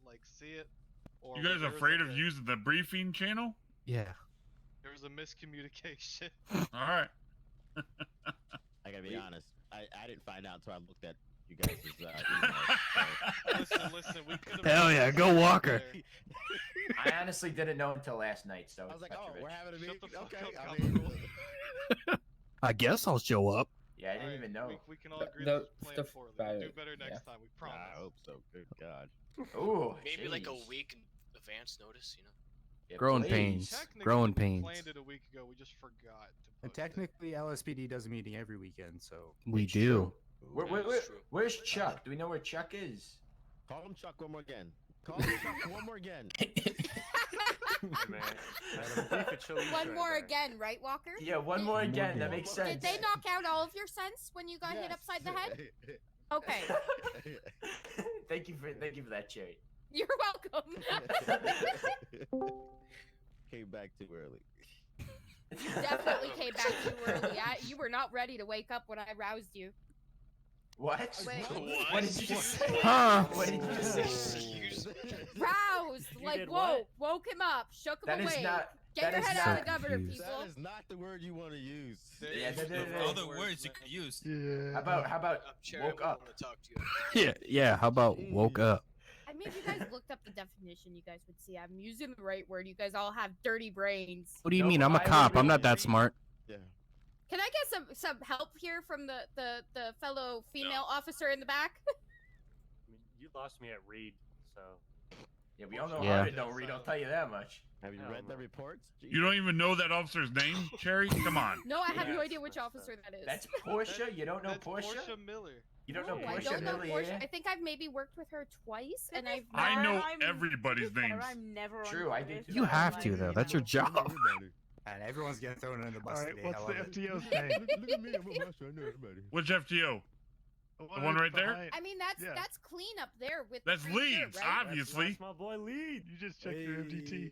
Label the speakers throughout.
Speaker 1: like see it. Or
Speaker 2: You guys
Speaker 1: there was,
Speaker 2: afraid
Speaker 1: like,
Speaker 2: of using the briefing channel?
Speaker 3: Yeah.
Speaker 1: There was a miscommunication.
Speaker 2: All right.
Speaker 4: I gotta be honest. I didn't find out until I looked at you guys' emails. So.
Speaker 1: Listen, we could have.
Speaker 3: Hell yeah, go Walker.
Speaker 5: I honestly didn't know until last night, so
Speaker 4: I was like,
Speaker 5: got
Speaker 4: oh,
Speaker 5: you, Rich.
Speaker 4: we're having a meeting.
Speaker 1: Shut the fuck
Speaker 4: Okay,
Speaker 1: up,
Speaker 4: I mean,
Speaker 3: I guess I'll show up.
Speaker 5: Yeah, I didn't even know.
Speaker 1: We can all agree that was planned poorly. We'll do
Speaker 6: right,
Speaker 1: better next time. We promise.
Speaker 4: I hope so. Good God.
Speaker 5: Ooh,
Speaker 7: Maybe like a
Speaker 5: jeez.
Speaker 7: week in advance notice, you know?
Speaker 5: Yeah,
Speaker 3: Growing
Speaker 5: please.
Speaker 3: pains.
Speaker 1: Technically,
Speaker 3: Growing
Speaker 1: we
Speaker 3: pains.
Speaker 1: planned it a week ago. We just forgot to
Speaker 8: And
Speaker 1: post it.
Speaker 8: technically, LSPD does a meeting every weekend, so.
Speaker 3: We
Speaker 5: It's
Speaker 3: do.
Speaker 5: true.
Speaker 7: That's true.
Speaker 5: Where's Chuck? Do we know where Chuck is?
Speaker 4: Call him Chuck one more again. Call him Chuck one more again.
Speaker 9: One more again, right, Walker?
Speaker 5: Yeah, one more again. That makes sense.
Speaker 9: Did they knock out all of your sense when you got hit upside the head? Okay.
Speaker 5: Thank you for that, Cherry.
Speaker 9: You're welcome.
Speaker 4: Came back too early.
Speaker 9: Definitely came back too early. You were not ready to wake up when I roused you.
Speaker 5: What?
Speaker 9: Wait.
Speaker 5: What did you just say?
Speaker 3: Huh?
Speaker 5: What did you just say?
Speaker 9: Roused, like
Speaker 6: did
Speaker 9: whoa,
Speaker 6: what?
Speaker 9: woke him up, shook him
Speaker 5: That is
Speaker 9: awake.
Speaker 5: not.
Speaker 9: Get
Speaker 5: that
Speaker 9: your
Speaker 5: is
Speaker 9: head
Speaker 5: not-
Speaker 9: out of the governor,
Speaker 3: confused.
Speaker 9: people.
Speaker 4: That is not the word you want to use.
Speaker 5: Yeah,
Speaker 10: Other words you could use.
Speaker 5: How about
Speaker 7: I'm Cherry,
Speaker 5: woke
Speaker 7: I
Speaker 5: up?
Speaker 7: want to talk to you.
Speaker 3: Yeah. How about woke up?
Speaker 9: I mean, if you guys looked up the definition, you guys would see I'm using the right word. You guys all have dirty brains.
Speaker 3: What do you
Speaker 5: No,
Speaker 3: mean? I'm a
Speaker 5: I
Speaker 3: cop. I'm not
Speaker 5: really-
Speaker 3: that smart.
Speaker 4: Yeah.
Speaker 9: Can I get some help here from the fellow female officer in the back?
Speaker 6: I mean, you lost me at Reed, so.
Speaker 5: Yeah, we all know
Speaker 3: Yeah.
Speaker 5: how to don't read. I'll tell you that much.
Speaker 4: Have you
Speaker 6: Hell
Speaker 4: read the
Speaker 6: no.
Speaker 4: reports?
Speaker 2: You don't even know that officer's name, Cherry? Come on.
Speaker 9: No, I have no
Speaker 6: Yes,
Speaker 9: idea which
Speaker 6: that's
Speaker 9: officer that is.
Speaker 5: That's Portia. You don't know
Speaker 1: That's
Speaker 5: Portia?
Speaker 1: Portia Miller.
Speaker 5: You don't know
Speaker 9: No, I
Speaker 5: Portia
Speaker 9: don't know
Speaker 5: Millier?
Speaker 9: Portia. I think I've maybe worked with her twice, and I've.
Speaker 2: I know
Speaker 11: I'm-
Speaker 2: everybody's names.
Speaker 11: I'm never
Speaker 5: True, I do
Speaker 11: this.
Speaker 5: too.
Speaker 3: You have to though. That's your job.
Speaker 4: Everybody.
Speaker 8: And everyone's getting thrown under the bus
Speaker 1: Alright,
Speaker 8: today.
Speaker 1: what's
Speaker 8: I
Speaker 1: the
Speaker 8: love it.
Speaker 1: FTO's
Speaker 4: Look,
Speaker 1: name?
Speaker 4: look at me. I'm a master. I know everybody.
Speaker 2: Which FTO? The one right there?
Speaker 1: behind-
Speaker 9: I mean, that's
Speaker 1: Yeah.
Speaker 9: that's clean up there with.
Speaker 2: That's
Speaker 9: the green shirt,
Speaker 2: Leeds,
Speaker 9: right?
Speaker 2: obviously.
Speaker 6: That's my boy Lead.
Speaker 1: You just checked your MDT.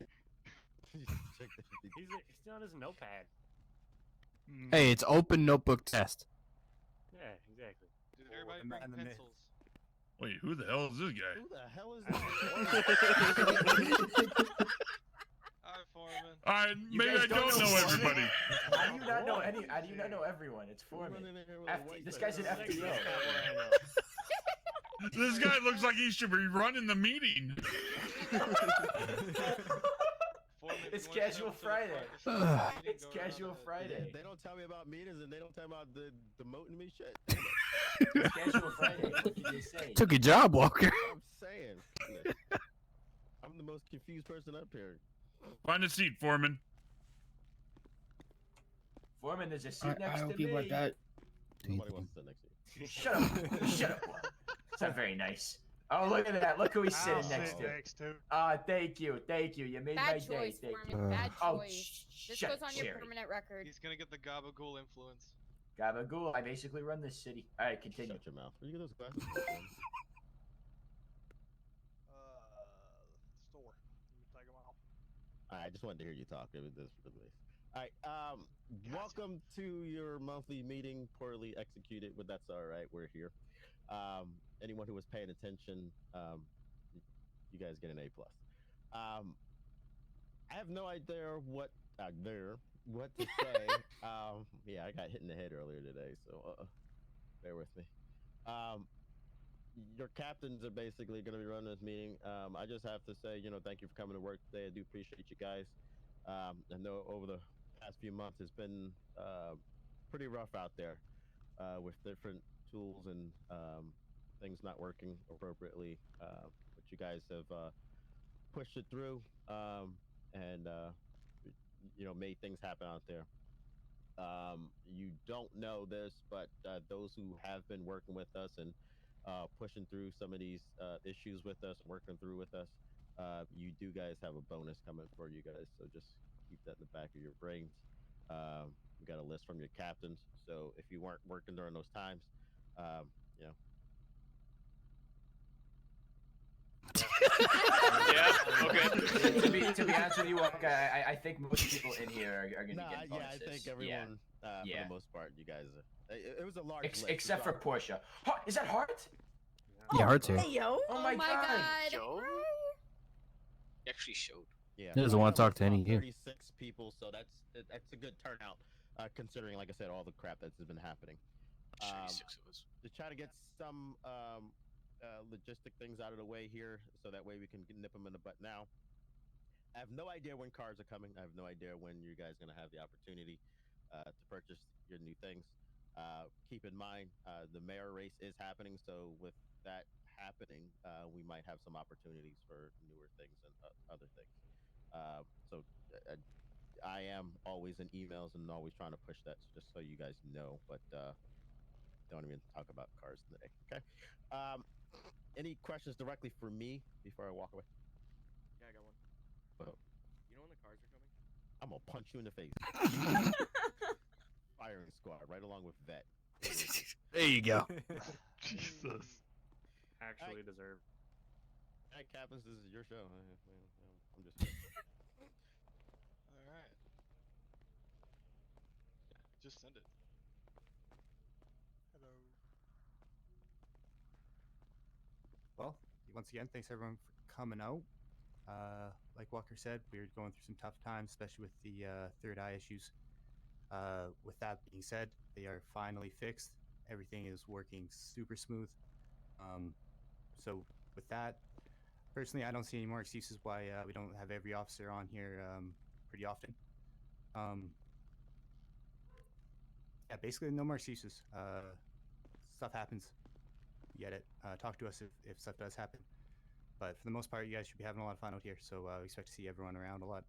Speaker 4: Check the-
Speaker 6: He's on his notepad.
Speaker 1: Mm.
Speaker 3: Hey, it's open notebook test.
Speaker 6: Yeah, exactly.
Speaker 1: Did everybody
Speaker 8: and
Speaker 1: bring
Speaker 8: the myth.
Speaker 1: pencils?
Speaker 2: Wait, who the hell is this guy?
Speaker 4: Who the hell is
Speaker 1: Alright, Foreman.
Speaker 2: Alright,
Speaker 5: You
Speaker 2: maybe
Speaker 5: guys
Speaker 2: I don't know
Speaker 5: Foreman?
Speaker 2: everybody.
Speaker 5: How do you not know any? How do you not know everyone? It's Foreman. This guy's an FTO.
Speaker 2: This guy looks like he should be running the meeting.
Speaker 1: Foreman, if
Speaker 5: It's
Speaker 1: you wanna
Speaker 5: Casual
Speaker 1: come to the
Speaker 5: Friday.
Speaker 1: front, just start the meeting,
Speaker 5: It's
Speaker 1: go around
Speaker 5: Casual
Speaker 1: the-
Speaker 5: Friday.
Speaker 4: They don't tell me about meetings and they don't tell me about the demoting me shit.
Speaker 5: It's Casual Friday. What did you say?
Speaker 3: Took your job, Walker.
Speaker 4: I'm saying. I'm the most confused person up here.
Speaker 2: Find a seat, Foreman.
Speaker 5: Foreman, there's a seat
Speaker 6: I
Speaker 5: next
Speaker 6: hope
Speaker 5: to
Speaker 6: you
Speaker 5: me.
Speaker 6: like that.
Speaker 4: Nobody wants to sit next to you.
Speaker 5: Shut up. Shut up. Juan. It's not very nice. Oh, look at that. Look who he's
Speaker 1: I'll
Speaker 5: sitting next
Speaker 1: sit
Speaker 5: to.
Speaker 1: next to.
Speaker 5: Thank you. Thank you. You made my
Speaker 9: Bad
Speaker 5: day.
Speaker 9: choice,
Speaker 5: Thank you.
Speaker 9: Foreman. Bad
Speaker 5: Oh,
Speaker 9: choice. This
Speaker 5: shut
Speaker 9: goes on your
Speaker 5: Cherry.
Speaker 9: permanent record.
Speaker 1: He's gonna get the Gabagool influence.
Speaker 5: Gabagool. I basically run this city. All right, continue.
Speaker 4: Shut your mouth. Where you get those glasses from?
Speaker 1: Store. Let me take them off.
Speaker 4: I just wanted to hear you talk. It was this for the All right. Welcome to your monthly meeting, poorly executed, but that's all right. We're here. Anyone who was paying attention, you guys get an A plus. I have no idea what to say. Yeah, I got hit in the head earlier today, so bear with me. Your captains are basically going to be running this meeting. I just have to say, thank you for coming to work today. I do appreciate you guys. I know over the past few months it's been pretty rough out there with different tools and things not working appropriately. But you guys have pushed it through and made things happen out there. You don't know this, but those who have been working with us and pushing through some of these issues with us, working through with us, you do guys have a bonus coming for you guys. So just keep that in the back of your brains. We got a list from your captains. So if you weren't working during those times,
Speaker 7: Yeah, okay.
Speaker 5: to be honest with you, Walker, I think most people in here are going to get
Speaker 4: yeah,
Speaker 5: bonuses.
Speaker 4: I think everyone, for
Speaker 5: Yeah.
Speaker 4: the most part, you guys. It was a large list.
Speaker 5: Except for Portia. Is that Hart?
Speaker 3: Yeah, hard to.
Speaker 11: Hey, yo.
Speaker 5: Oh my god.
Speaker 7: Joe? actually showed.
Speaker 4: Yeah,
Speaker 3: He doesn't
Speaker 4: right
Speaker 3: want to
Speaker 4: now
Speaker 3: talk
Speaker 4: it's
Speaker 3: to any
Speaker 4: about
Speaker 3: of you.
Speaker 4: 36 people, so that's a good turnout, considering, like I said, all the crap that's been happening.
Speaker 7: 36 of us.
Speaker 4: To try to get some logistic things out of the way here, so that way we can nip them in the butt now. I have no idea when cars are coming. I have no idea when you guys going to have the opportunity to purchase your new things. Keep in mind, the mayor race is happening, so with that happening, we might have some opportunities for newer things and other things. So I am always in emails and always trying to push that, just so you guys know. But don't even talk about cars today. Okay. Um, any questions directly for me before I walk away?
Speaker 11: Yeah, I got one.
Speaker 4: Well,
Speaker 11: You know when the cars are coming?
Speaker 4: I'm gonna punch you in the face. Firing squad, right along with vet.
Speaker 3: There you go.
Speaker 1: Jesus.
Speaker 6: Actually deserved.
Speaker 4: Hey, Captains, this is your show. I'm just here.
Speaker 1: All right. Just send it. Hello.
Speaker 8: Well, once again, thanks everyone for coming out. Like Walker said, we're going through some tough times, especially with the third eye issues. With that being said, they are finally fixed. Everything is working super smooth. So with that, personally, I don't see any more excuses why we don't have every officer on here pretty often. Yeah, basically no more excuses. Stuff happens. You get it. Talk to us if stuff does happen. But for the most part, you guys should be having a lot of fun out here. So we expect to see everyone around a lot.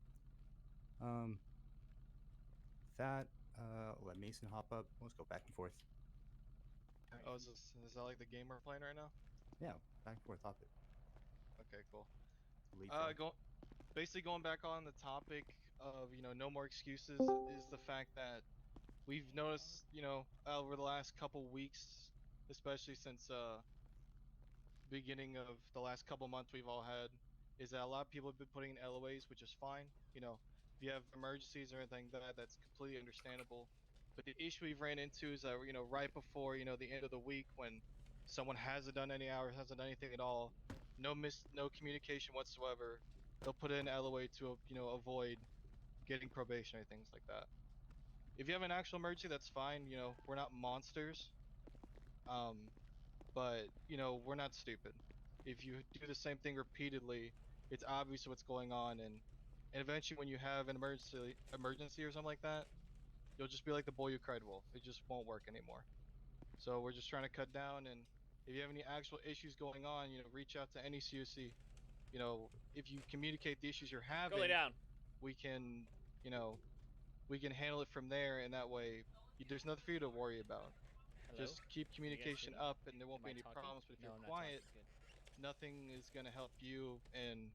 Speaker 8: That, let Mason hop up. Let's go back and forth.
Speaker 1: Oh, is that like the game we're playing right now?
Speaker 8: Yeah, back and forth, hop it.
Speaker 1: Okay, cool.
Speaker 8: Leapfrog.
Speaker 1: Basically going back on the topic of, no more excuses, is the fact that we've noticed, over the last couple weeks, especially since beginning of the last couple months we've all had, is that a lot of people have been putting in LOAs, which is fine. If you have emergencies or anything like that, that's completely understandable. But the issue we've ran into is that, right before, the end of the week, when someone hasn't done any hours, hasn't done anything at all, no communication whatsoever, they'll put in LOA to, avoid getting probation or things like that. If you have an actual emergency, that's fine. We're not monsters. But we're not stupid. If you do the same thing repeatedly, it's obvious what's going on, and eventually when you have an emergency or something like that, you'll just be like the boy who cried wolf. It just won't work anymore. So we're just trying to cut down, and if you have any actual issues going on, reach out to any COC. If you communicate the issues you're having,
Speaker 11: Go lay down.
Speaker 1: we can, you know, we can handle it from there, and that way there's nothing for you to worry about.
Speaker 11: Hello?
Speaker 1: Just keep
Speaker 11: Can you guys
Speaker 1: communication
Speaker 11: hear me?
Speaker 1: up, and there won't
Speaker 11: Am
Speaker 1: be
Speaker 11: I
Speaker 1: any
Speaker 11: talking?
Speaker 1: problems. But if
Speaker 11: No,
Speaker 1: you're
Speaker 11: I'm not
Speaker 1: quiet,
Speaker 11: talking. Good.
Speaker 1: nothing is gonna help you, and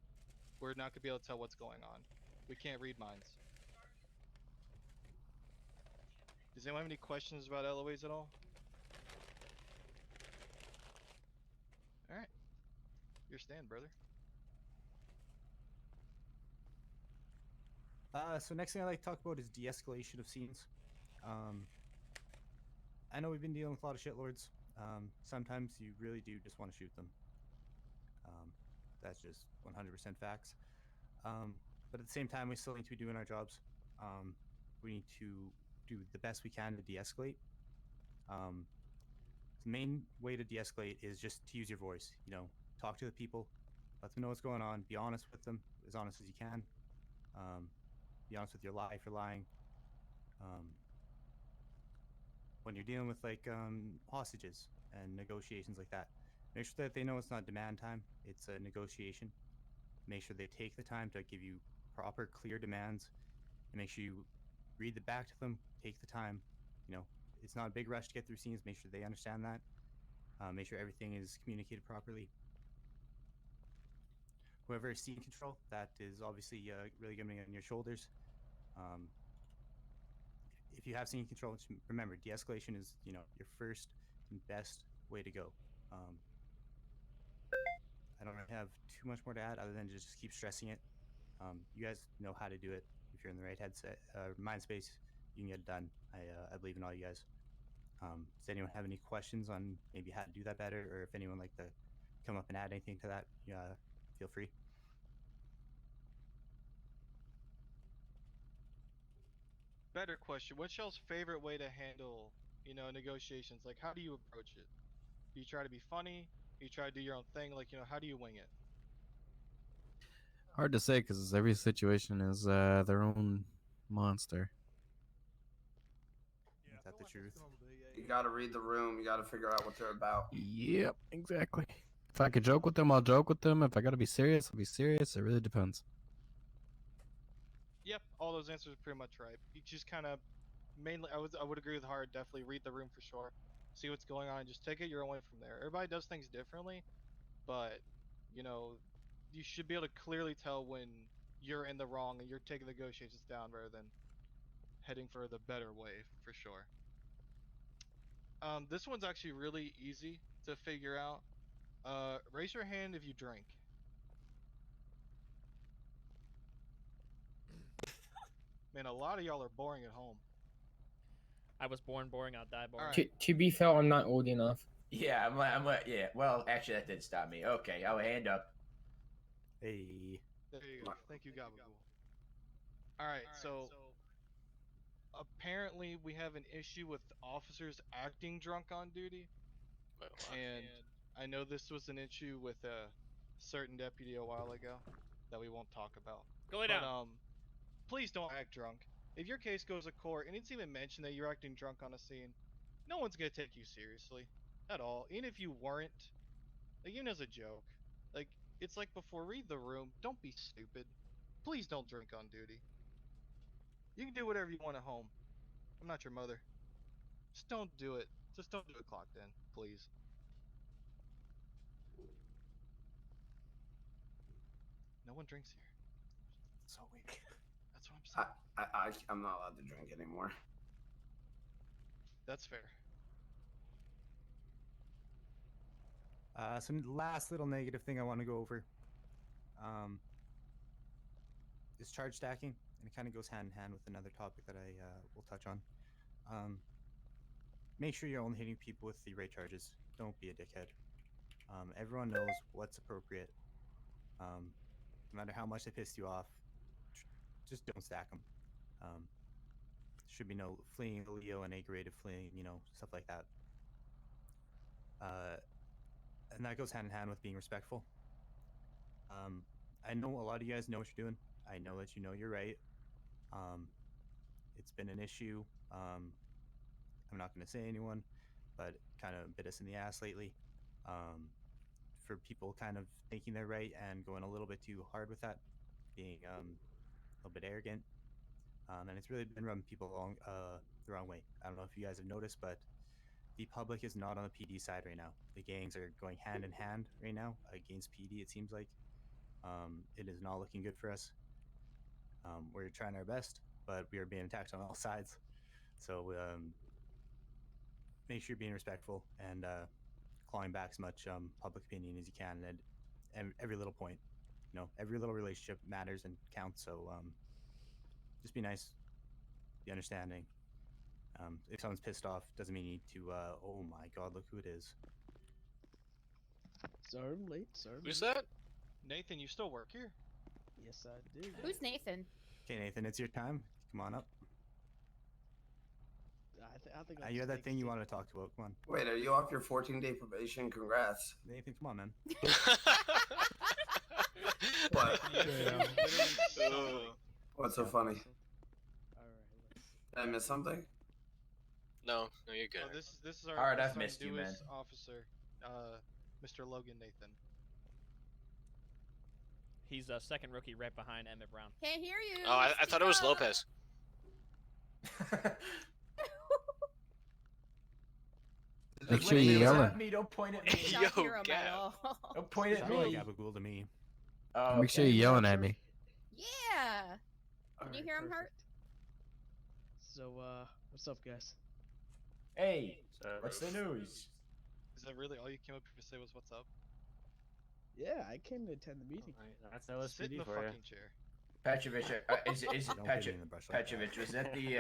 Speaker 1: we're not gonna be able to tell what's going on. We can't read minds. Does anyone have any questions about LOAs at all? All right, your stand, brother.
Speaker 8: So next thing I'd like to talk about is de-escalation of scenes. I know we've been dealing with a lot of shitlords. Sometimes you really do just want to shoot them. That's just 100% facts. But at the same time, we still need to be doing our jobs. We need to do the best we can to de-escalate. The main way to de-escalate is just to use your voice. Talk to the people, let them know what's going on, be honest with them, as honest as you can. Be honest with your lie for lying. When you're dealing with hostages and negotiations like that, make sure that they know it's not demand time, it's a negotiation. Make sure they take the time to give you proper, clear demands, and make sure you read it back to them, take the time. It's not a big rush to get through scenes. Make sure they understand that. Make sure everything is communicated properly. Whoever is scene control, that is obviously really going to be on your shoulders. If you have scene control, just remember, de-escalation is your first and best way to go. I don't really have too much more to add other than just keep stressing it. You guys know how to do it. If you're in the right headset, mind space, you can get it done. I believe in all you guys. Does anyone have any questions on maybe how to do that better, or if anyone would like to come up and add anything to that, feel free.
Speaker 1: better question. What's y'all's favorite way to handle, negotiations? Like, how do you approach it? Do you try to be funny? Do you try to do your own thing? Like, how do you wing it?
Speaker 3: Hard to say because every situation is their own monster.
Speaker 8: Is that the truth?
Speaker 12: You gotta read the room. You gotta figure out what they're about.
Speaker 3: Yep, exactly. If I could joke with them, I'll joke with them. If I gotta be serious, I'll be serious. It really depends.
Speaker 1: Yep, all those answers are pretty much right. You just kind of mainly, I would agree with Hard. Definitely read the room for sure. See what's going on. Just take it your own way from there. Everybody does things differently, but you know, you should be able to clearly tell when you're in the wrong and you're taking the negotiations down rather than heading for the better way for sure. This one's actually really easy to figure out. Raise your hand if you drink. Man, a lot of y'all are boring at home.
Speaker 11: I was born boring, I'll die boring.
Speaker 1: Alright.
Speaker 5: To be fair, I'm not old enough. Yeah, yeah. Well, actually, that did stop me. Okay, I'll hand up.
Speaker 8: Hey.
Speaker 1: There you go. Thank you, Gabagool. Alright, so apparently we have an issue with officers acting drunk on duty.
Speaker 7: Wait, what?
Speaker 1: And I know this was an issue with a certain deputy a while ago that we won't talk about.
Speaker 11: Go lay
Speaker 1: But
Speaker 11: down.
Speaker 1: please don't act drunk. If your case goes to court and it's even mentioned that you're acting drunk on a scene, no one's gonna take you seriously at all. Even if you weren't, like even as a joke, like it's like before, read the room. Don't be stupid. Please don't drink on duty. You can do whatever you want at home. I'm not your mother. Just don't do it. Just don't do it clocked in, please. No one drinks here.
Speaker 8: So weak.
Speaker 1: That's what I'm saying.
Speaker 12: I'm not allowed to drink anymore.
Speaker 1: That's fair.
Speaker 8: Some last little negative thing I want to go over. Is charge stacking, and it kind of goes hand in hand with another topic that I will touch on. Make sure you're only hitting people with the right charges. Don't be a dickhead. Everyone knows what's appropriate. No matter how much they pissed you off, just don't stack them. Should be no fleeing Leo and aggravated fleeing, stuff like that. And that goes hand in hand with being respectful. I know a lot of you guys know what you're doing. I know that you know you're right. It's been an issue. I'm not going to say anyone, but kind of bit us in the ass lately. For people kind of thinking they're right and going a little bit too hard with that, being a little bit arrogant. And it's really been rubbing people along the wrong way. I don't know if you guys have noticed, but the public is not on the PD side right now. The gangs are going hand in hand right now against PD, it seems like. It is not looking good for us. We're trying our best, but we are being attacked on all sides. So make sure you're being respectful and clawing back as much public opinion as you can at every little point. Every little relationship matters and counts. So just be nice, be understanding. If someone's pissed off, doesn't mean you need to, oh my god, look who it is.
Speaker 11: Sorry I'm late, sorry.
Speaker 7: Who's that?
Speaker 1: Nathan, you still work here?
Speaker 11: Yes, I do.
Speaker 9: Who's Nathan?
Speaker 8: Okay, Nathan, it's your time. Come on up.
Speaker 11: I think
Speaker 8: You had that thing you wanted to talk about. Come on.
Speaker 12: Wait, are you off your 14-day probation? Congrats.
Speaker 8: Nathan, come on, man.
Speaker 12: What?
Speaker 1: Yeah.
Speaker 12: What's so funny?
Speaker 11: Alright,
Speaker 12: Did I miss something?
Speaker 7: No, you're good.
Speaker 1: Oh, this is our
Speaker 5: Alright, I've
Speaker 1: assigned
Speaker 5: missed you, man.
Speaker 1: newest officer, Mr. Logan Nathan.
Speaker 11: He's a second rookie right behind Emmett Brown.
Speaker 9: Can't hear you.
Speaker 7: Oh, I
Speaker 9: Speak
Speaker 7: thought it was
Speaker 9: up.
Speaker 7: Lopez.
Speaker 3: Make sure you yell
Speaker 5: at
Speaker 3: it.
Speaker 5: me. Don't point at
Speaker 9: I
Speaker 5: me.
Speaker 9: cannot hear him at
Speaker 7: Gab.
Speaker 9: all.
Speaker 5: Don't point at
Speaker 8: Sounded like
Speaker 5: me.
Speaker 8: Gabagool to me.
Speaker 5: Oh,
Speaker 3: Make sure
Speaker 5: okay.
Speaker 3: you're yelling at me.
Speaker 9: Yeah. Can you hear him, Hurt?
Speaker 11: So, what's up, guys?
Speaker 5: Hey, what's the news?
Speaker 1: Is that really all you came up here to say was what's up?
Speaker 11: Yeah, I came to attend the meeting.
Speaker 6: That's
Speaker 1: Sit in
Speaker 6: LSPD
Speaker 1: the
Speaker 6: for you.
Speaker 1: fucking chair.
Speaker 5: Petrovich, is
Speaker 8: Don't put me in the brush like that.
Speaker 5: Petrovich, was that the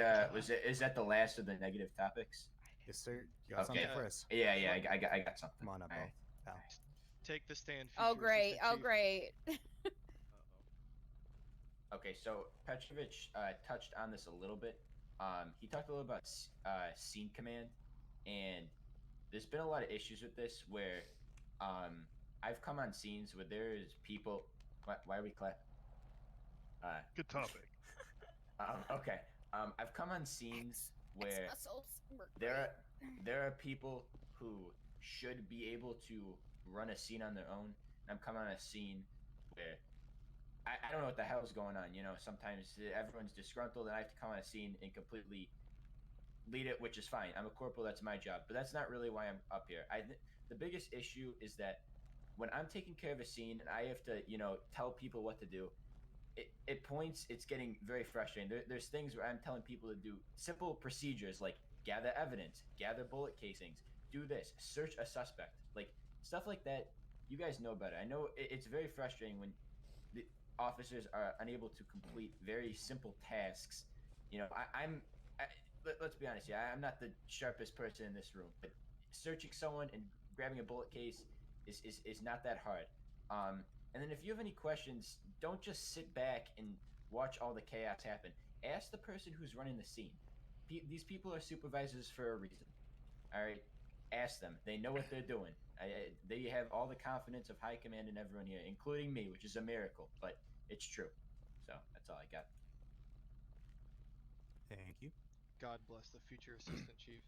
Speaker 5: is that the last of the negative topics?
Speaker 8: Yes, sir. You got something
Speaker 5: Okay.
Speaker 8: for us?
Speaker 5: Yeah, I got something.
Speaker 8: Come on up,
Speaker 5: Alright.
Speaker 8: pal.
Speaker 1: Take the stand.
Speaker 9: Oh
Speaker 1: future
Speaker 9: great.
Speaker 1: assistant
Speaker 9: Oh
Speaker 1: chief.
Speaker 9: great.
Speaker 5: Okay, so Petrovich touched on this a little bit. He talked a little about scene command, and there's been a lot of issues with this where I've come on scenes where there's people. Why are we clapping?
Speaker 2: Good topic.
Speaker 5: Okay. I've come on scenes where
Speaker 9: muscles were
Speaker 5: there
Speaker 9: great.
Speaker 5: there are people who should be able to run a scene on their own, and I'm coming on a scene where I don't know what the hell's going on. You know, sometimes everyone's disgruntled, and I have to come on a scene and completely lead it, which is fine. I'm a corporal; that's my job. But that's not really why I'm up here. The biggest issue is that when I'm taking care of a scene and I have to, tell people what to do, at points it's getting very frustrating. There's things where I'm telling people to do simple procedures like gather evidence, gather bullet casings, do this, search a suspect, like stuff like that. You guys know better. I know it's very frustrating when the officers are unable to complete very simple tasks. Let's be honest. Yeah, I'm not the sharpest person in this room, but searching someone and grabbing a bullet case is not that hard. And then if you have any questions, don't just sit back and watch all the chaos happen. Ask the person who's running the scene. These people are supervisors for a reason. All right, ask them. They know what they're doing. They have all the confidence of high command and everyone here, including me, which is a miracle, but it's true. So that's all I got.
Speaker 8: Thank you.
Speaker 1: God bless the future assistant chief.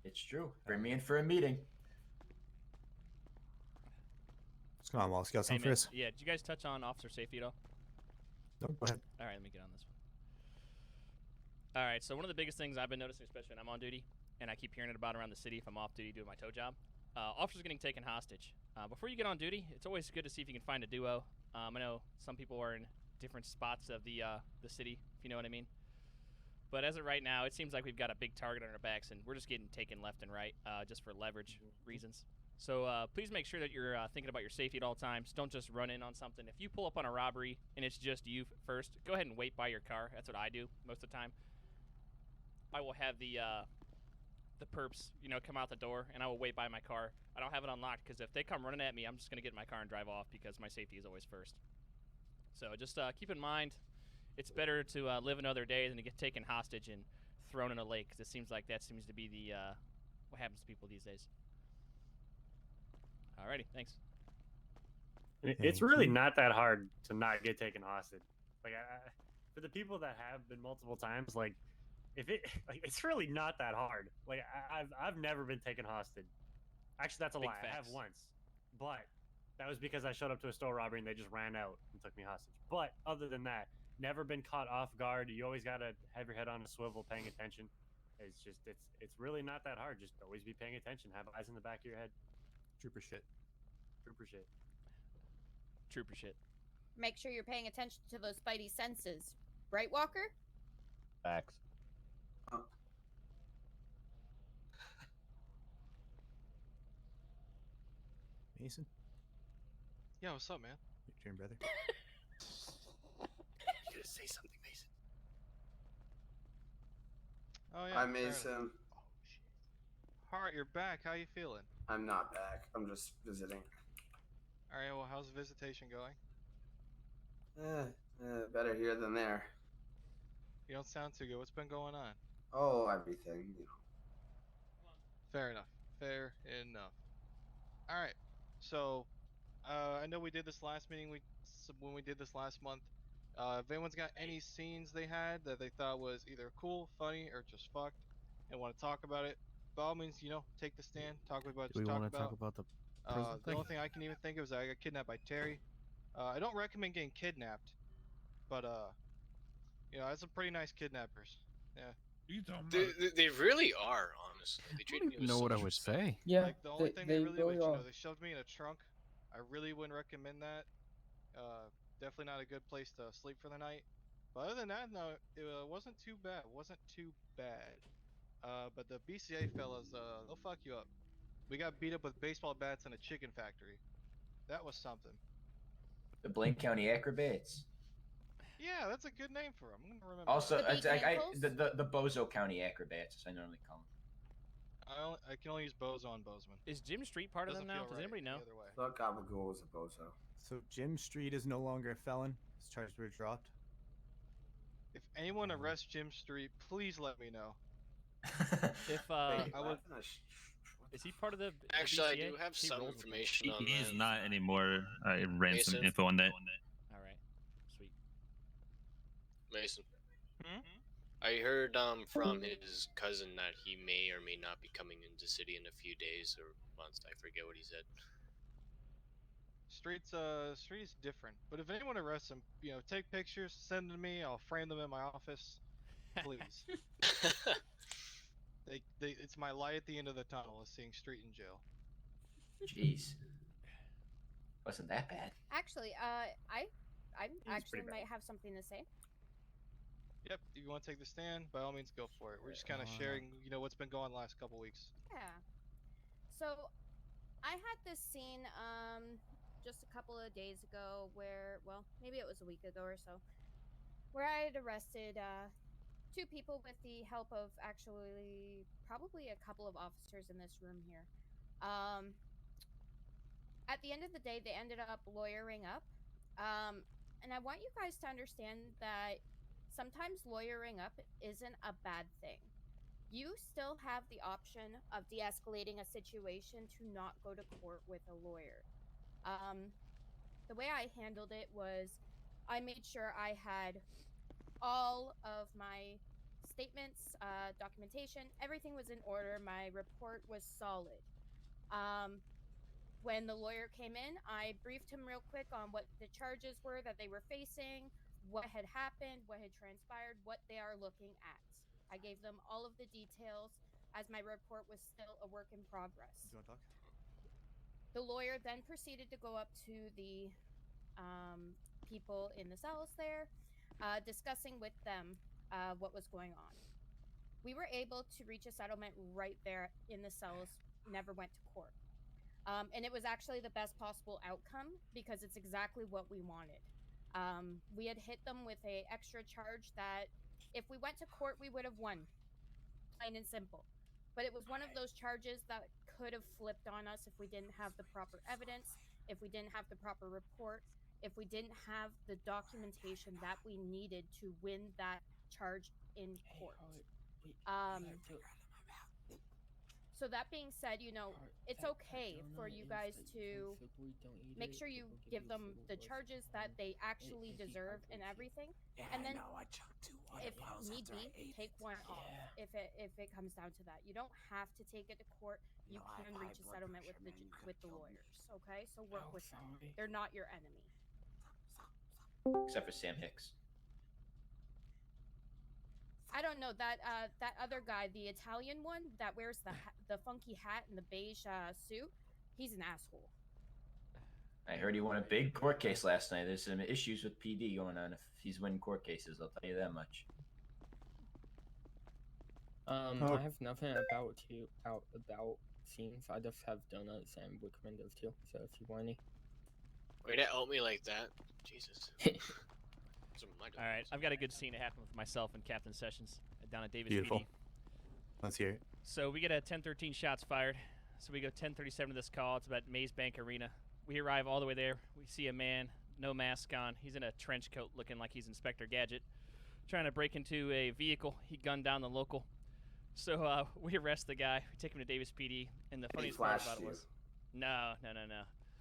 Speaker 5: It's true. Bring me in for a meeting.
Speaker 8: What's going on, Wallace? You got something for
Speaker 11: man,
Speaker 8: us?
Speaker 11: yeah, did you guys touch on officer safety at all?
Speaker 8: No, go ahead.
Speaker 11: All right, let me get on this one. All right, so one of the biggest things I've been noticing, especially when I'm on duty, and I keep hearing it about around the city if I'm off duty doing my tow job, officers getting taken hostage. Before you get on duty, it's always good to see if you can find a duo. I know some people are in different spots of the city, if you know what I mean. But as of right now, it seems like we've got a big target on our backs, and we're just getting taken left and right just for leverage reasons. So please make sure that you're thinking about your safety at all times. Don't just run in on something. If you pull up on a robbery and it's just you first, go ahead and wait by your car. That's what I do most of the time. I will have the perps, come out the door, and I will wait by my car. I don't have it unlocked because if they come running at me, I'm just going to get in my car and drive off because my safety is always first. So just keep in mind, it's better to live another day than to get taken hostage and thrown in a lake, because it seems like that seems to be the what happens to people these days. Alrighty, thanks.
Speaker 6: It's really not that hard to not get taken hostage. Like, for the people that have been multiple times, like, it's really not that hard. Like, I've never been taken hostage. Actually, that's a lie. I have once, but that was because I showed up to a store robbery and they just ran out and took me hostage. But other than that, never been caught off guard. You always gotta have your head on a swivel, paying attention. It's really not that hard. Just always be paying attention. Have eyes in the back of your head.
Speaker 8: Trooper shit.
Speaker 6: Trooper shit.
Speaker 11: Trooper shit.
Speaker 9: Make sure you're paying attention to those spidey senses. Right, Walker?
Speaker 4: Facts.
Speaker 8: Mason?
Speaker 1: Yeah, what's up, man?
Speaker 8: Your turn, brother.
Speaker 10: You gotta say something, Mason.
Speaker 1: Oh yeah.
Speaker 12: Hi, Mason.
Speaker 1: All right, you're back. How you feeling?
Speaker 12: I'm not back. I'm just visiting.
Speaker 1: All right. Well, how's the visitation going?
Speaker 12: Better here than there.
Speaker 1: You don't sound too good. What's been going on?
Speaker 12: Oh, everything.
Speaker 1: Fair enough. Fair enough. All right. So, I know we did this last meeting. When we did this last month. If anyone's got any scenes they had that they thought was either cool, funny, or just fucked, and want to talk about it, by all means, take the stand, talk about what
Speaker 3: Do
Speaker 1: you
Speaker 3: we
Speaker 1: talk
Speaker 3: want to
Speaker 1: about.
Speaker 3: talk about the prison
Speaker 1: The
Speaker 3: thing?
Speaker 1: only thing I can even think of is I got kidnapped by Terry. I don't recommend getting kidnapped, but that's some pretty nice kidnappers. Yeah.
Speaker 2: You talking about?
Speaker 7: They really are, honestly. They treat me with
Speaker 3: know what I
Speaker 7: such
Speaker 3: would
Speaker 7: respect.
Speaker 3: say.
Speaker 13: Yeah,
Speaker 1: Like the only thing they really
Speaker 13: really are.
Speaker 1: they shoved me in a trunk. I really wouldn't recommend that. Definitely not a good place to sleep for the night. But other than that, no, it wasn't too bad. Wasn't too bad. But the BCA fellas, they'll fuck you up. We got beat up with baseball bats in a chicken factory. That was something.
Speaker 5: The Blaine County Acrobats.
Speaker 1: Yeah, that's a good name for them. I'm gonna remember.
Speaker 5: Also,
Speaker 1: that.
Speaker 5: it's like the Bozo County Acrobats, as I normally call them.
Speaker 1: I can only use Bozo on Bozeman.
Speaker 11: Is Jim Street part of them now? Does anybody know?
Speaker 12: Thought Gabagool was a bozo.
Speaker 8: So Jim Street is no longer a felon. His charges were dropped.
Speaker 1: If anyone arrests Jim Street, please let me know.
Speaker 11: If
Speaker 1: I would.
Speaker 11: is he part of the
Speaker 7: Actually, I
Speaker 11: BCA?
Speaker 7: do have
Speaker 11: He
Speaker 7: some
Speaker 11: rolls with them.
Speaker 7: information on
Speaker 2: He's
Speaker 7: that.
Speaker 2: not anymore. I ran some
Speaker 7: Mason?
Speaker 2: info on that.
Speaker 11: All right, sweet.
Speaker 7: Mason.
Speaker 1: Hmm?
Speaker 7: I heard from his cousin that he may or may not be coming into city in a few days or months. I forget what he said.
Speaker 1: Street's different. But if anyone arrests him, take pictures, send them to me. I'll frame them in my office. Please. It's my light at the end of the tunnel is seeing Street in jail.
Speaker 5: Jeez. Wasn't that bad.
Speaker 9: Actually, I actually
Speaker 6: pretty bad.
Speaker 9: might have something to say.
Speaker 1: Yep. If you want to take the stand, by all means, go for it. We're just kind of sharing, what's been going on the last couple weeks.
Speaker 9: Yeah. So, I had this scene just a couple of days ago where, well, maybe it was a week ago or so, where I had arrested 2 people with the help of actually probably a couple of officers in this room here. At the end of the day, they ended up lawyering up. And I want you guys to understand that sometimes lawyering up isn't a bad thing. You still have the option of de-escalating a situation to not go to court with a lawyer. The way I handled it was I made sure I had all of my statements, documentation, everything was in order. My report was solid. When the lawyer came in, I briefed him real quick on what the charges were that they were facing, what had happened, what had transpired, what they are looking at. I gave them all of the details as my report was still a work in progress.
Speaker 8: Do you want to talk?
Speaker 9: The lawyer then proceeded to go up to the people in the cells there, discussing with them what was going on. We were able to reach a settlement right there in the cells, never went to court. And it was actually the best possible outcome because it's exactly what we wanted. We had hit them with an extra charge that if we went to court, we would have won, plain and simple. But it was one of those charges that could have flipped on us if we didn't have the proper evidence, if we didn't have the proper report, if we didn't have the documentation that we needed to win that charge in court. So that being said, it's okay for you guys to make sure you give them the charges that they actually deserve and everything. And then, if need be, take one off if it comes down to that. You don't have to take it to court. You can reach a settlement with the lawyers, okay? So work with them. They're not your enemy.
Speaker 5: Except for Sam Hicks.
Speaker 9: I don't know that other guy, the Italian one that wears the funky hat and the beige suit. He's an asshole.
Speaker 5: I heard he won a big court case last night. There's some issues with PD going on if he's winning court cases. I'll tell you that much.
Speaker 13: I have nothing about scenes. I just have donuts and recommended too. So if you want any.
Speaker 7: Way to out me like that, Jesus.
Speaker 11: All right, I've got a good scene to happen with myself and Captain Sessions down at Davis
Speaker 8: Beautiful.
Speaker 11: PD.
Speaker 8: Let's hear it.
Speaker 11: So we get a 10-13 shots fired. So we go 10:37 to this call. It's about Maze Bank Arena. We arrive all the way there. We see a man, no mask on. He's in a trench coat looking like he's Inspector Gadget, trying to break into a vehicle. He gunned down the local. So we arrest the guy. We take him to Davis PD. And the funniest part about it was... No.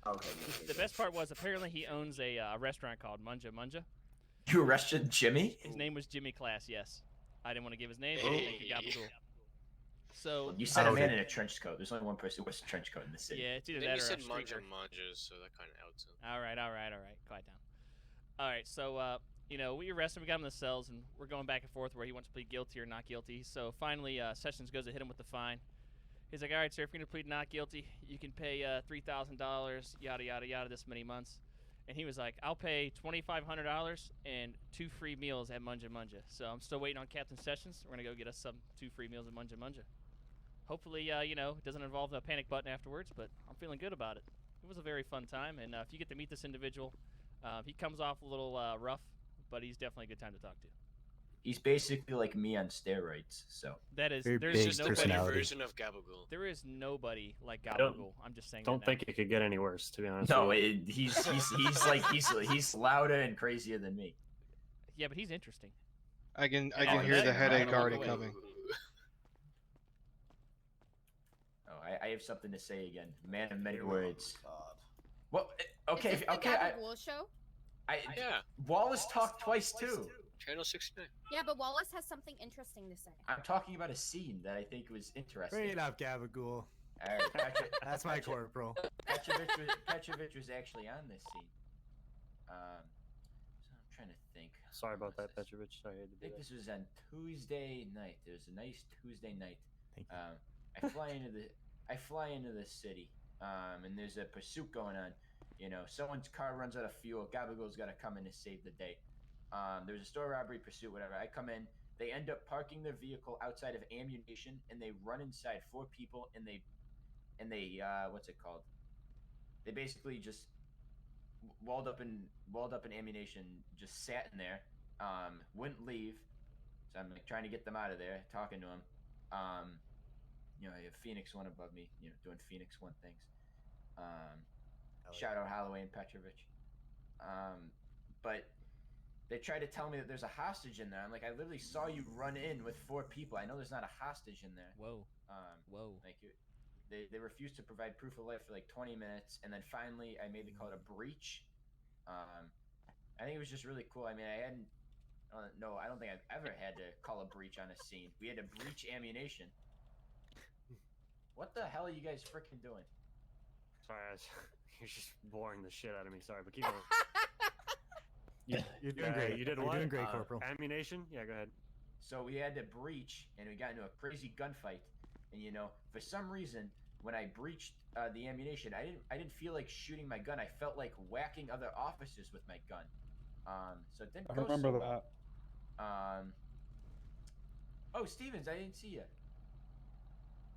Speaker 12: Okay.
Speaker 11: The best part was apparently he owns a restaurant called Munja Munja.
Speaker 5: You arrested Jimmy?
Speaker 11: His name was Jimmy Class, yes. I didn't want to give his name. Thank you, Gabagool. So
Speaker 5: you said a man in a trench coat. There's only one person who wears a trench coat in the city.
Speaker 11: Yeah, it's either
Speaker 7: Then
Speaker 11: that
Speaker 7: you
Speaker 11: or
Speaker 7: said
Speaker 11: a
Speaker 7: Manja
Speaker 11: streaker.
Speaker 7: Manjas, so that kind of outs him.
Speaker 11: All right. Quiet down. All right, so we arrest him. We got him in the cells, and we're going back and forth where he wants to plead guilty or not guilty. So finally, Sessions goes to hit him with the fine. He's like, "All right, sir, if you're gonna plead not guilty, you can pay $3,000, yada yada yada, this many months." And he was like, "I'll pay $2,500 and 2 free meals at Munja Munja." So I'm still waiting on Captain Sessions. We're gonna go get us some 2 free meals at Munja Munja. Hopefully, it doesn't involve the panic button afterwards, but I'm feeling good about it. It was a very fun time, and if you get to meet this individual, he comes off a little rough, but he's definitely a good time to talk to.
Speaker 5: He's basically like me on steroids, so.
Speaker 11: That is,
Speaker 2: Very
Speaker 11: there's
Speaker 2: big
Speaker 11: nobody
Speaker 2: personality.
Speaker 7: Version of Gabagool.
Speaker 11: There is nobody like
Speaker 6: I don't-
Speaker 11: Gabagool. I'm just saying.
Speaker 6: Don't
Speaker 11: that now.
Speaker 6: think it could get any worse, to be honest.
Speaker 5: No,
Speaker 6: with you.
Speaker 5: he's louder and crazier than me.
Speaker 11: Yeah, but he's interesting.
Speaker 1: I can
Speaker 11: Oh,
Speaker 1: hear the
Speaker 11: that-
Speaker 1: headache
Speaker 11: walk
Speaker 1: already
Speaker 11: away.
Speaker 1: coming.
Speaker 5: Oh, I have something to say again. Man of many
Speaker 4: Here we
Speaker 5: words.
Speaker 12: God.
Speaker 5: Well, okay,
Speaker 9: Is this the
Speaker 5: okay. I,
Speaker 9: Gabagool show?
Speaker 7: Yeah.
Speaker 5: Wallace talked twice too.
Speaker 7: Channel 69.
Speaker 9: Yeah, but Wallace has something interesting to say.
Speaker 5: I'm talking about a scene that I think was interesting.
Speaker 8: Straight up, Gabagool.
Speaker 5: All right,
Speaker 8: That's my corporal.
Speaker 5: Petrovich was actually on this scene. So I'm trying to think.
Speaker 6: Sorry
Speaker 5: When
Speaker 6: about
Speaker 5: was
Speaker 6: that,
Speaker 5: this?
Speaker 6: Petrovich. Sorry.
Speaker 5: I think this was on Tuesday night. It was a nice Tuesday night.
Speaker 8: Thank you.
Speaker 5: I fly into the city, and there's a pursuit going on. You know, someone's car runs out of fuel. Gabagool's got to come in to save the day. There's a store robbery pursuit, whatever. I come in. They end up parking their vehicle outside of ammunition, and they run inside 4 people, and they what's it called? They basically just walled up in ammunition, just sat in there, wouldn't leave. So I'm like trying to get them out of there, talking to them. You know, I have Phoenix One above me, you know, doing Phoenix One things. Shout out Holloway and Petrovich. But they tried to tell me that there's a hostage in there. I'm like, I literally saw you run in with 4 people. I know there's not a hostage in there.
Speaker 11: Whoa. Whoa.
Speaker 5: Like they refused to provide proof of life for like 20 minutes, and then finally I made the call to breach. I think it was just really cool. I mean, I don't think I've ever had to call a breach on a scene. We had to breach ammunition. What the hell are you guys freaking doing?
Speaker 6: Sorry, you're just boring the shit out of me. Sorry, but keep going.
Speaker 8: You're doing great.
Speaker 6: You did
Speaker 8: You're
Speaker 6: what?
Speaker 8: doing great, Corporal.
Speaker 6: Ammunition? Yeah, go ahead.
Speaker 5: So we had to breach, and we got into a crazy gunfight. And you know, for some reason, when I breached the ammunition, I didn't feel like shooting my gun. I felt like whacking other officers with my gun. So it didn't
Speaker 14: I
Speaker 5: go
Speaker 14: remember
Speaker 5: so
Speaker 14: that.
Speaker 5: well. Oh, Stevens, I didn't see you.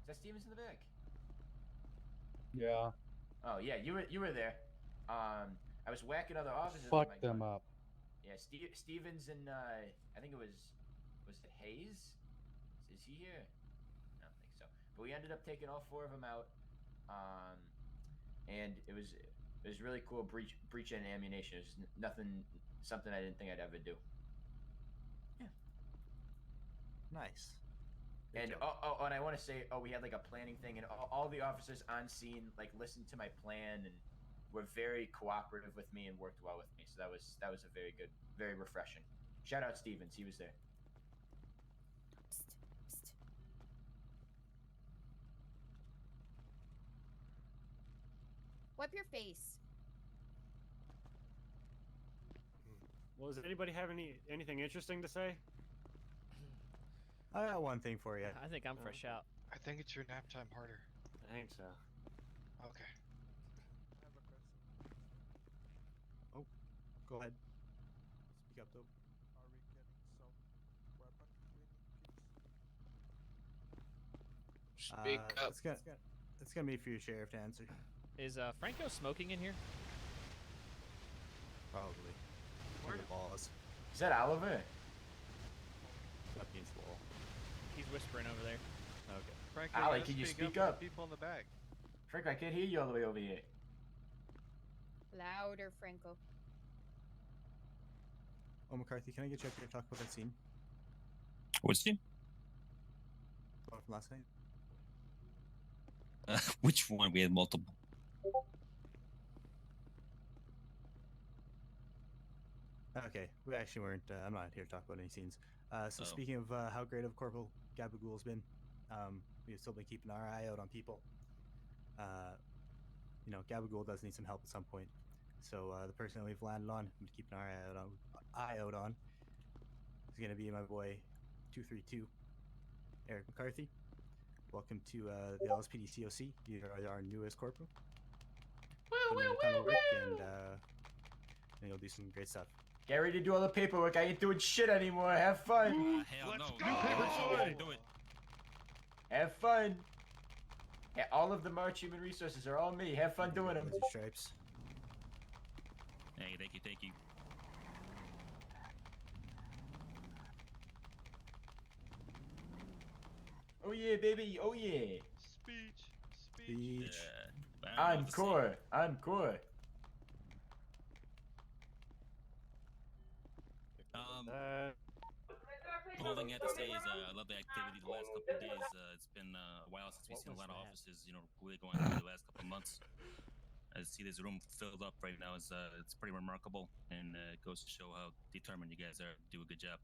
Speaker 5: Is that Stevens in the back?
Speaker 14: Yeah.
Speaker 5: Oh yeah, you were there. I was whacking other officers with
Speaker 14: Fuck
Speaker 5: my gun.
Speaker 14: them up.
Speaker 5: Yeah, Stevens and I think it was it Hayes? Is he here? I don't think so. But we ended up taking all 4 of them out. And it was really cool breaching ammunition. It was something I didn't think I'd ever do. Yeah.
Speaker 8: Nice.
Speaker 5: And and I want to say, we had like a planning thing, and all the officers on scene like listened to my plan and were very cooperative with me and worked well with me. So that was a very good, very refreshing. Shout out Stevens, he was there.
Speaker 9: Psst, psst. Wipe your face.
Speaker 6: Well, does anybody have anything interesting to say?
Speaker 8: I got one thing for you.
Speaker 11: I think I'm fresh out.
Speaker 1: I think it's your nap time harder.
Speaker 6: I think so.
Speaker 1: Okay.
Speaker 8: Oh, go ahead. Speak up, though.
Speaker 7: Speak up.
Speaker 8: It's gonna be for your sheriff to answer.
Speaker 11: Is Franco smoking in here?
Speaker 8: Probably. Where the balls?
Speaker 5: Is that Oliver?
Speaker 8: Up against the wall.
Speaker 11: He's whispering over there.
Speaker 8: Okay.
Speaker 1: Frank,
Speaker 5: Ali, can you speak
Speaker 1: for the
Speaker 5: up?
Speaker 1: people in the back.
Speaker 5: Frank, I can't hear you all the way over here.
Speaker 9: Louder, Franco.
Speaker 8: Oh, McCarthy, can I get you up here to talk about that scene?
Speaker 10: What's it?
Speaker 8: One from last night?
Speaker 10: Which one? We had multiple.
Speaker 8: Okay, we actually weren't. I'm not here to talk about any scenes. So speaking of how great of Corporal Gabagool's been, we've still been keeping our eye out on people. You know, Gabagool does need some help at some point. So the person that we've landed on, I'm keeping our eye out on, is going to be my boy 232, Eric McCarthy. Welcome to the LSPD COC. You are our newest corporal. Putting in a ton of work, and you'll do some great stuff.
Speaker 5: Get ready to do all the paperwork. I ain't doing shit anymore. Have fun.
Speaker 10: Hell no. Do it.
Speaker 5: Have fun. Yeah, all of the March human resources are all me. Have fun doing them.
Speaker 8: With your stripes.
Speaker 10: Hey, thank you.
Speaker 5: Oh yeah, baby. Oh yeah.
Speaker 1: Speech.
Speaker 5: Encore. Encore.
Speaker 10: The whole thing I have to say is I love the activity the last couple of days. It's been a while since we've seen a lot of offices, really going through the last couple of months. I see this room filled up right now. It's pretty remarkable, and it goes to show how determined you guys are to do a good job.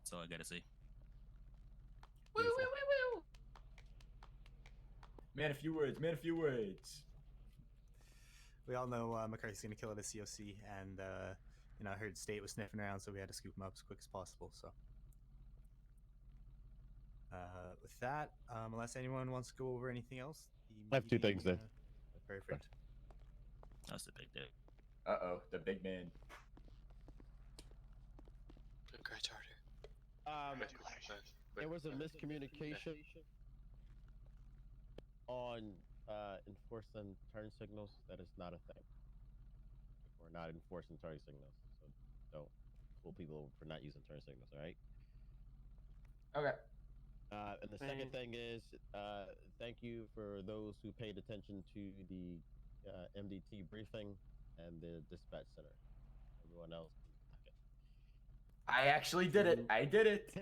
Speaker 10: That's all I gotta say.
Speaker 5: Woo, woo, woo, woo. Man, a few words. Man, a few words.
Speaker 8: We all know McCarthy's going to kill it at COC, and I heard State was sniffing around, so we had to scoop him up as quick as possible. So, with that, unless anyone wants to go over anything else,
Speaker 4: I have two things then.
Speaker 8: Perfect.
Speaker 10: That's the big day.
Speaker 5: The big man.
Speaker 7: Congrats, Arthur.
Speaker 4: There was a miscommunication on enforcing turn signals. That is not a thing. We're not enforcing turn signals, so don't fool people for not using turn signals. All right.
Speaker 5: Okay.
Speaker 4: And the second thing is, thank you for those who paid attention to the MDT briefing and the dispatch center. Everyone else,
Speaker 5: I actually did it. I did it.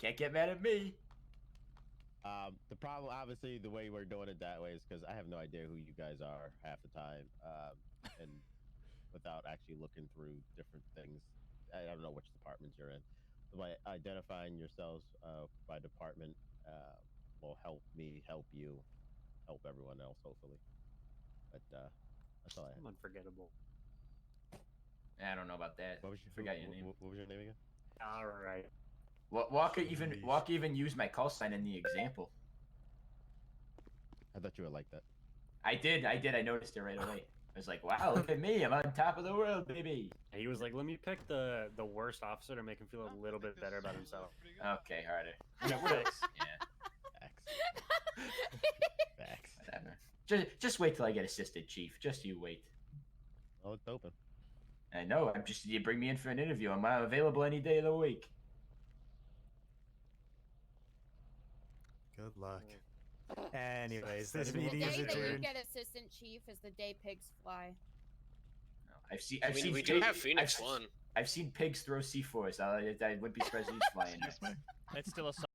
Speaker 5: Can't get mad at me.
Speaker 4: The problem, obviously, the way we're doing it that way is because I have no idea who you guys are half the time, and without actually looking through different things, I don't know which departments you're in. So by identifying yourselves by department will help me help you, help everyone else, hopefully. But that's all I have.
Speaker 6: I'm unforgettable.
Speaker 5: I don't know about that. Forgot your name.
Speaker 4: What was your name again?
Speaker 6: All right.
Speaker 5: Walker even used my call sign in the example.
Speaker 4: I thought you would like that.
Speaker 5: I did. I noticed it right away. I was like, wow, look at me. I'm on top of the world, baby.
Speaker 6: He was like, let me pick the worst officer to make him feel a little bit better about himself.
Speaker 5: Okay, harder.
Speaker 6: Yeah,
Speaker 5: Facts. Whatever. Just wait till I get assistant chief. Just you wait.
Speaker 4: Oh, it's open.
Speaker 5: I know. You bring me in for an interview. I'm available any day of the week.
Speaker 8: Good luck. Anyways,
Speaker 9: The
Speaker 8: this meeting is
Speaker 9: day that you
Speaker 8: adjourned.
Speaker 9: get assistant chief is the day pigs fly.
Speaker 5: I've seen.
Speaker 7: We do have Phoenix 1.
Speaker 5: I've seen pigs throw C4s. I wouldn't be surprised if he's flying.
Speaker 11: It's still a